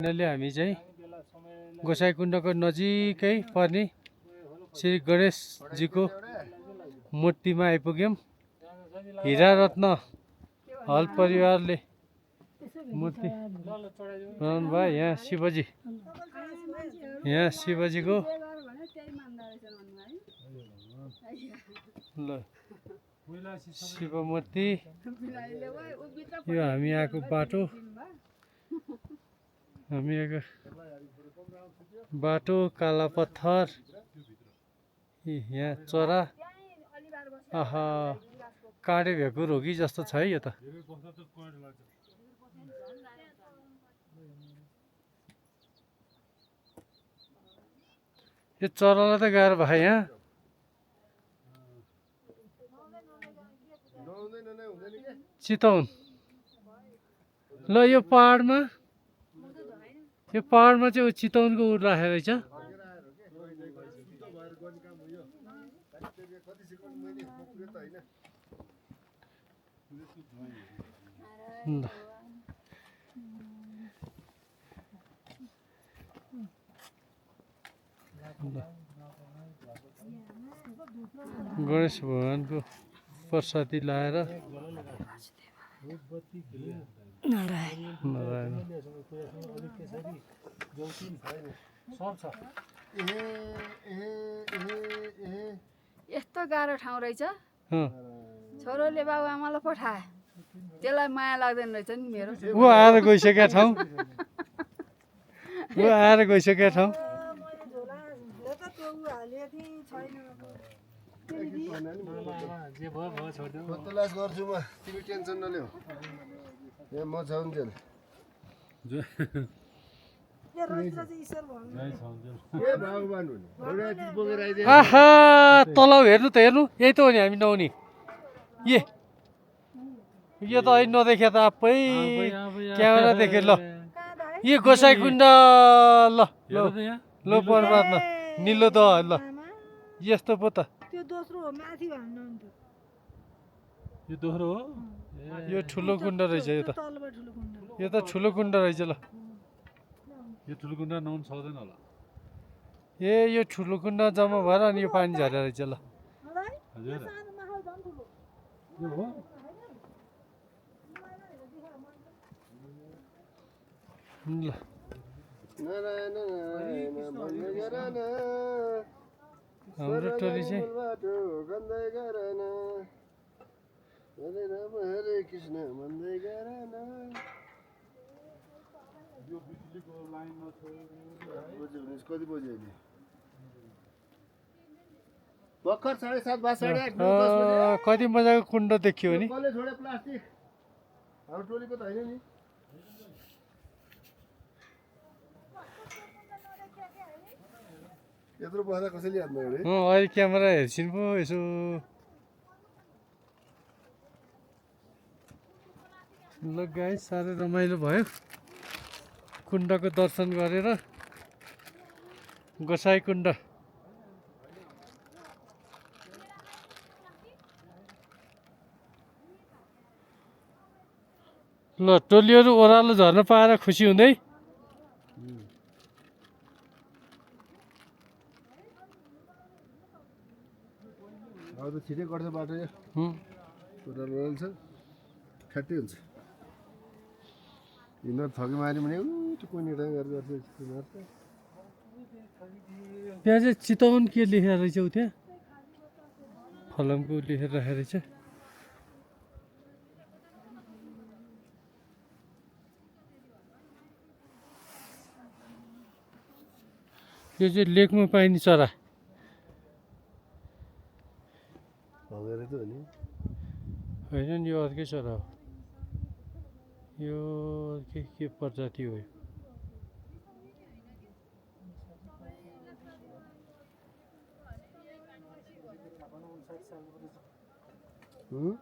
अहिले हामी चाहिँ गोसाइँकुण्डको नजिकै पर्ने श्री गणेशजीको मूर्तिमा आइपुग्यौँ। हिरारत्न हल परिवारले मूर्ति बनाउनु भयो। यहाँ शिवजीको ल शिव मूर्ति। यो हामी आएको बाटो, काला पत्थर। यहाँ चरा, आहा काँडे भ्याकुर हो कि जस्तो छ है यो त। यो चरालाई त गाह्रो भयो यहाँ। चितवन ल यो पहाडमा चाहिँ चितवनको उ राखेको रहेछ। गणेश भगवानको प्रसादी लाएर नारायण यस्तो गाह्रो ठाउँ रहेछ। छोरोले बाबु आमालाई पठाए, त्यसलाई माया लाग्दैन रहेछ नि मेरो। ऊ आएर गइसकेका ठाउँ। तलास गर्छु म, तिमी टेन्सन नलिऊ। यहाँ म छाउन्जेल आहा तल हेर्नु त हेर्नु, यही त हो नि हामी नहुने। यो त अहिले नदेखे त आफै क्यामेरा देखे। ल यो गोसाइँकुण्ड, ल लो पर्वतमा निलो त ल यस्तो पो त। त्यो दोस्रो हो, माथि भन्नुहुन्छ। यो दोस्रो हो, यो ठुलो कुण्ड रहेछ। यो त ठुलो कुण्ड रहेछ। ल यो ठुलो कुण्ड नुहाउनु सक्दैन होला। यो ठुलो कुण्ड जम्मा भएर अनि यो पानी झरेर रहेछ। ल हजुर यो हो। ल हाम्रो टोली चाहिँ हरे कृष्ण भन्दै गर न। कति बज्यो अहिले? भर्खर 7:30 बजे, 8:30 बजे। कति मजाको कुण्ड देखियो नि। कसले छोड्यो प्लास्टिक? हाम्रो टोलीको त होइन नि। यत्रो बस्दा कसैले याद नगरे। अहिले क्यामेरा हेर्छिन् पो यसो। ल गाइस, साह्रै रमाइलो भयो कुण्डको दर्शन गरेर। गोसाइँकुण्ड ल टोलीहरू ओह्रालो झर्न पाएर खुसी हुँदै। अब त छिटै गर्छ बाटो। ओह्रालो छ, ठ्याट्टै हुन्छ। यिनीहरू थकी माऱ्यो भने कुनै गरेर त्यहाँ चाहिँ चितवन के लेखेर रहेछ उ त्यहाँ फलमको लेखेर राखेको रहेछ। यो चाहिँ लेकमा पाइने चरा होइन नि, यो अर्कै चरा हो। यो के प्रजाति हो? यो